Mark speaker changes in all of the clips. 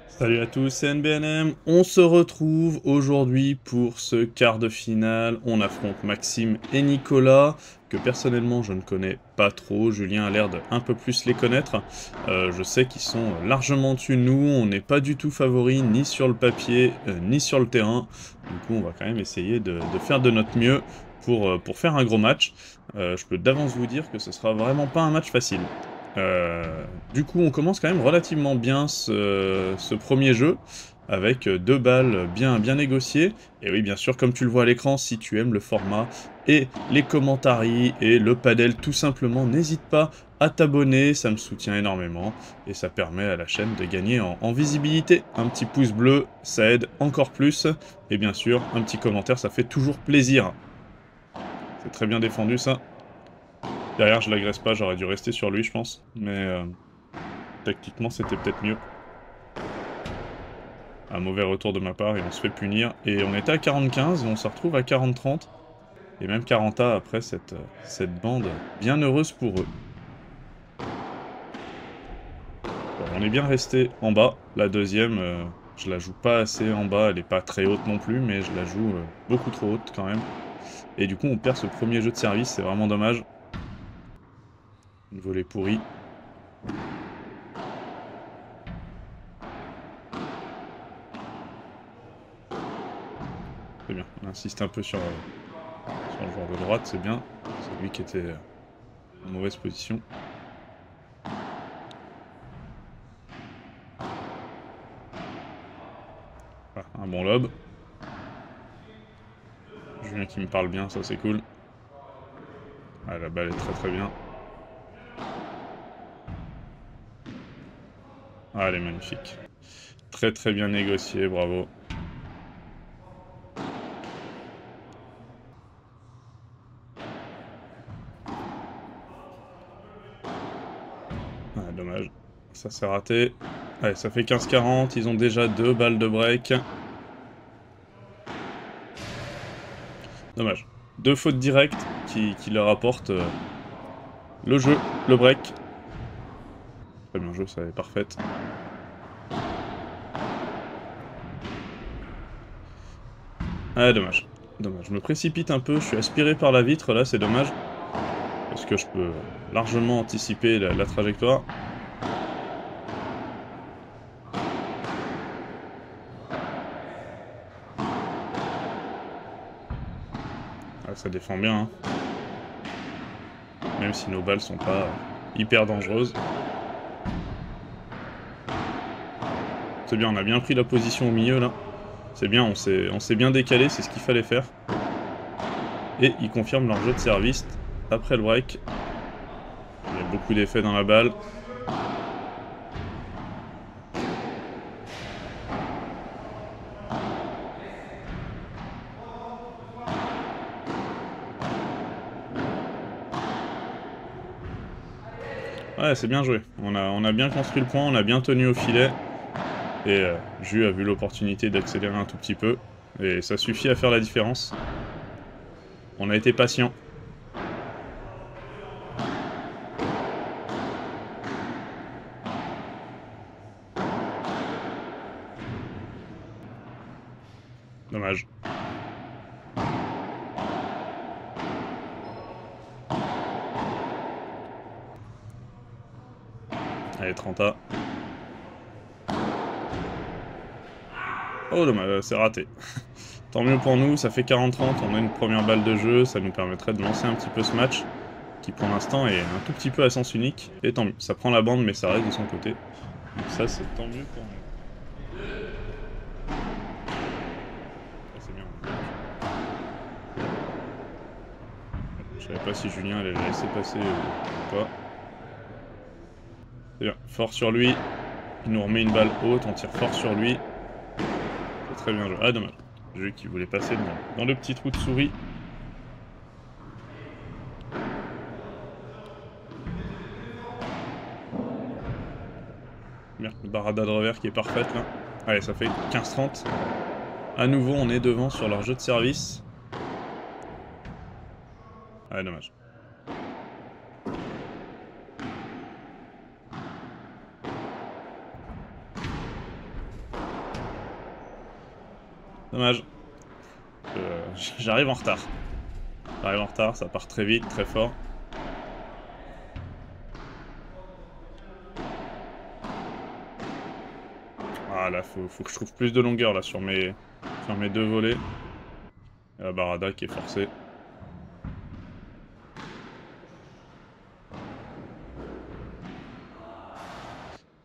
Speaker 1: Salut à tous, c'est NBNM. On se retrouve aujourd'hui pour ce quart de finale. On affronte Maxime et Nicolas, que personnellement je ne connais pas trop. Julien a l'air de un peu plus les connaître. Je sais qu'ils sont largement au-dessus de nous. On n'est pas du tout favoris, ni sur le papier, ni sur le terrain. Du coup, on va quand même essayer de faire de notre mieux pour faire un gros match. Je peux d'avance vous dire que ce sera vraiment pas un match facile. Du coup, on commence quand même relativement bien ce premier jeu, avec deux balles bien négociées. Et oui, bien sûr, comme tu le vois à l'écran, si tu aimes le format et les commentaries et le padel, tout simplement, n'hésite pas à t'abonner, ça me soutient énormément, et ça permet à la chaîne de gagner en visibilité. Un petit pouce bleu, ça aide encore plus, et bien sûr, un petit commentaire, ça fait toujours plaisir. C'est très bien défendu, ça. Derrière, je l'agresse pas, j'aurais dû rester sur lui, je pense, mais... tactiquement, c'était peut-être mieux. Un mauvais retour de ma part et on se fait punir. Et on était à 45 et on se retrouve à 40-30. Et même 40A après cette bande bien heureuse pour eux. Bon, on est bien resté en bas. La deuxième, je la joue pas assez en bas. Elle est pas très haute non plus, mais je la joue beaucoup trop haute quand même. Et du coup, on perd ce premier jeu de service. C'est vraiment dommage. Une volée pourrie. C'est bien. On insiste un peu sur le joueur de droite. C'est bien. C'est lui qui était en mauvaise position. Ah, un bon lob. Julien qui me parle bien, ça c'est cool. Ah, la balle est très bien. Ah, elle est magnifique. Très bien négocié, bravo. Ah, dommage. Ça s'est raté. Allez, ça fait 15-40, ils ont déjà 2 balles de break. Dommage. 2 fautes directes qui leur apportent le jeu, le break. Très bien joué, ça est parfaite. Ah, dommage. Dommage. Je me précipite un peu, je suis aspiré par la vitre, là, c'est dommage. Parce que je peux largement anticiper la trajectoire. Ah, ça défend bien, hein. Même si nos balles sont pas hyper dangereuses. C'est bien, on a bien pris la position au milieu, là. C'est bien, on s'est bien décalé, c'est ce qu'il fallait faire. Et ils confirment leur jeu de service après le break. Il y a beaucoup d'effets dans la balle. Ouais, c'est bien joué. On a bien construit le point, on a bien tenu au filet. Et Jus a vu l'opportunité d'accélérer un tout petit peu. Et ça suffit à faire la différence. On a été patient. Dommage. Allez, 30A. Oh, dommage, c'est raté. Tant mieux pour nous, ça fait 40-30, on a une première balle de jeu, ça nous permettrait de lancer un petit peu ce match, qui pour l'instant est un tout petit peu à sens unique, et tant mieux. Ça prend la bande, mais ça reste de son côté. Donc ça, c'est tant mieux pour nous. Ça, c'est bien. Je savais pas si Julien allait la laisser passer ou pas. C'est bien, fort sur lui. Il nous remet une balle haute, on tire fort sur lui. C'est très bien joué. Ah, dommage. Jeu qui voulait passer dans le petit trou de souris. Merde, barada de revers qui est parfaite là. Allez, ça fait 15-30. À nouveau, on est devant sur leur jeu de service. Ah, dommage. Dommage. J'arrive en retard. J'arrive en retard, ça part très vite, très fort. Ah là, faut que je trouve plus de longueur là sur mes deux volets. Et la Barada qui est forcée.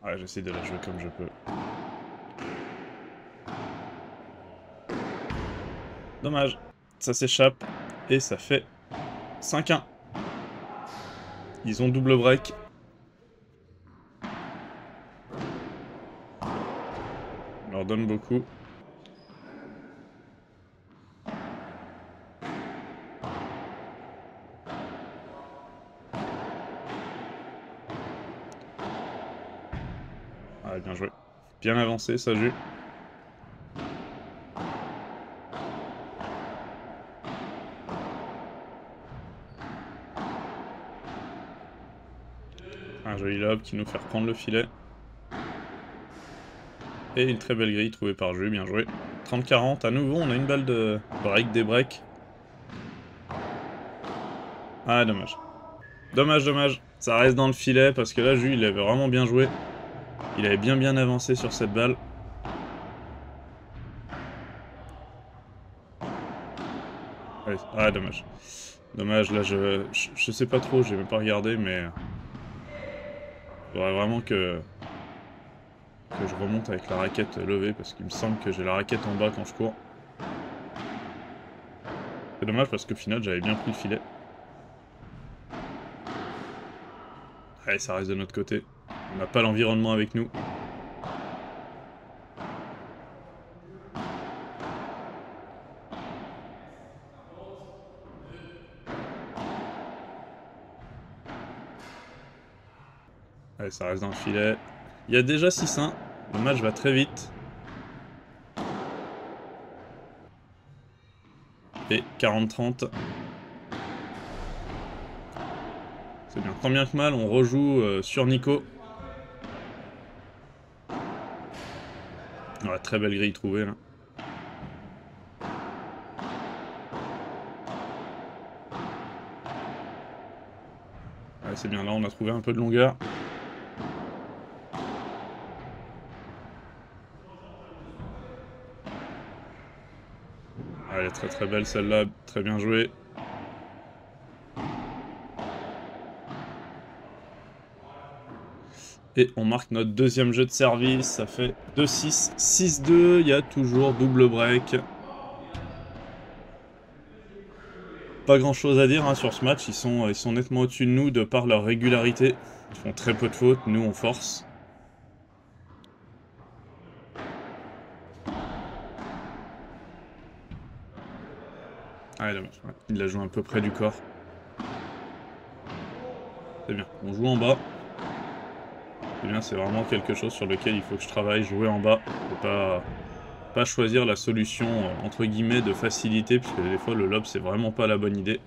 Speaker 1: Ouais, j'essaie de la jouer comme je peux. Dommage. Ça s'échappe. Et ça fait 5-1. Ils ont double break. On leur donne beaucoup. Ah, bien joué. Bien avancé, ça joue. Un joli lob qui nous fait reprendre le filet. Et une très belle grille trouvée par Jus, bien joué. 30-40, à nouveau, on a une balle de break, des breaks. Ah, dommage. Dommage, dommage. Ça reste dans le filet, parce que là, Jus, il avait vraiment bien joué. Il avait bien avancé sur cette balle. Allez. Ah, dommage. Dommage, là, je sais pas trop, j'ai même pas regardé, mais... Il faudrait vraiment que je remonte avec la raquette levée, parce qu'il me semble que j'ai la raquette en bas quand je cours. C'est dommage, parce qu'au final, j'avais bien pris le filet. Allez, ça reste de notre côté. On n'a pas l'environnement avec nous. Allez, ça reste dans le filet. Il y a déjà 6-1. Le match va très vite. Et 40-30. C'est bien. Tant bien que mal, on rejoue sur Nico. Ouais, très belle grille trouvée là. Ouais, c'est bien, là on a trouvé un peu de longueur. Elle est très belle celle-là, très bien jouée. Et on marque notre deuxième jeu de service, ça fait 2-6, 6-2, il y a toujours double break. Pas grand chose à dire hein, sur ce match, ils sont nettement au-dessus de nous de par leur régularité. Ils font très peu de fautes, nous on force. Ah dommage, ouais. Il la joue un peu près du corps. C'est bien, on joue en bas. C'est bien, c'est vraiment quelque chose sur lequel il faut que je travaille, jouer en bas. Faut pas choisir la solution entre guillemets de facilité, puisque des fois le lob c'est vraiment pas la bonne idée.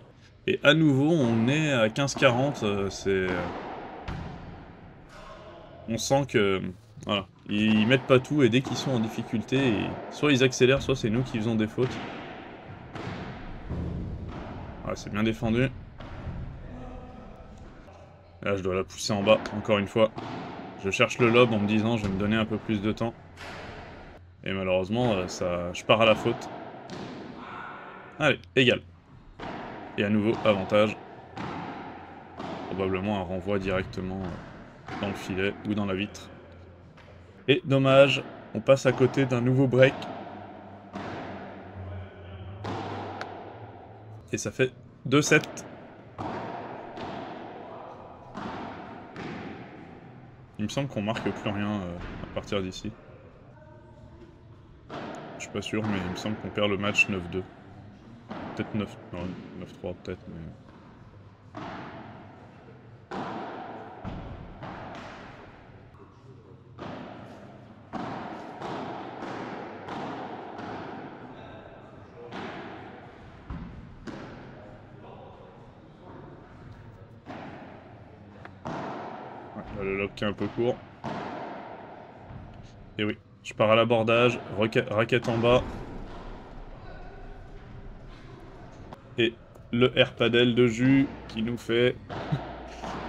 Speaker 1: Et à nouveau, on est à 15-40, on sent que... Voilà, ils mettent pas tout et dès qu'ils sont en difficulté, soit ils accélèrent, soit c'est nous qui faisons des fautes. Ouais, c'est bien défendu. Là, je dois la pousser en bas, encore une fois. Je cherche le lob en me disant, je vais me donner un peu plus de temps. Et malheureusement, je pars à la faute. Allez, égal. Et à nouveau, avantage. Probablement un renvoi directement dans le filet ou dans la vitre. Et dommage, on passe à côté d'un nouveau break. Et ça fait 2-7. Il me semble qu'on marque plus rien à partir d'ici. Je suis pas sûr, mais il me semble qu'on perd le match 9-2. Peut-être 9... Non, 9-3 peut-être, mais... Ouais, là, le lob qui est un peu court. Et oui, je pars à l'abordage, raquette en bas. Et le air paddle de Jus qui nous fait...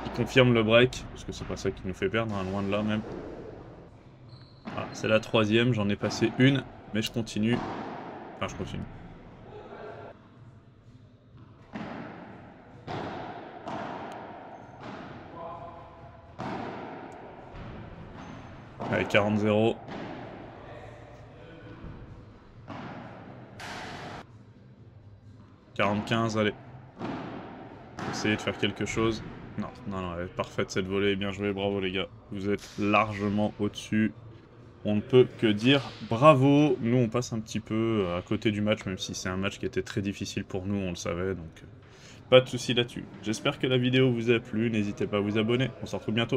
Speaker 1: qui confirme le break, parce que c'est pas ça qui nous fait perdre, hein, loin de là même. Ah, c'est la 3e, j'en ai passé une, mais je continue. Enfin, je continue. Allez, 40-0. 45, allez. Essayez de faire quelque chose. Non, non, non, elle est parfaite cette volée. Bien joué, bravo les gars. Vous êtes largement au-dessus. On ne peut que dire bravo. Nous, on passe un petit peu à côté du match, même si c'est un match qui était très difficile pour nous, on le savait, donc pas de souci là-dessus. J'espère que la vidéo vous a plu. N'hésitez pas à vous abonner. On se retrouve bientôt.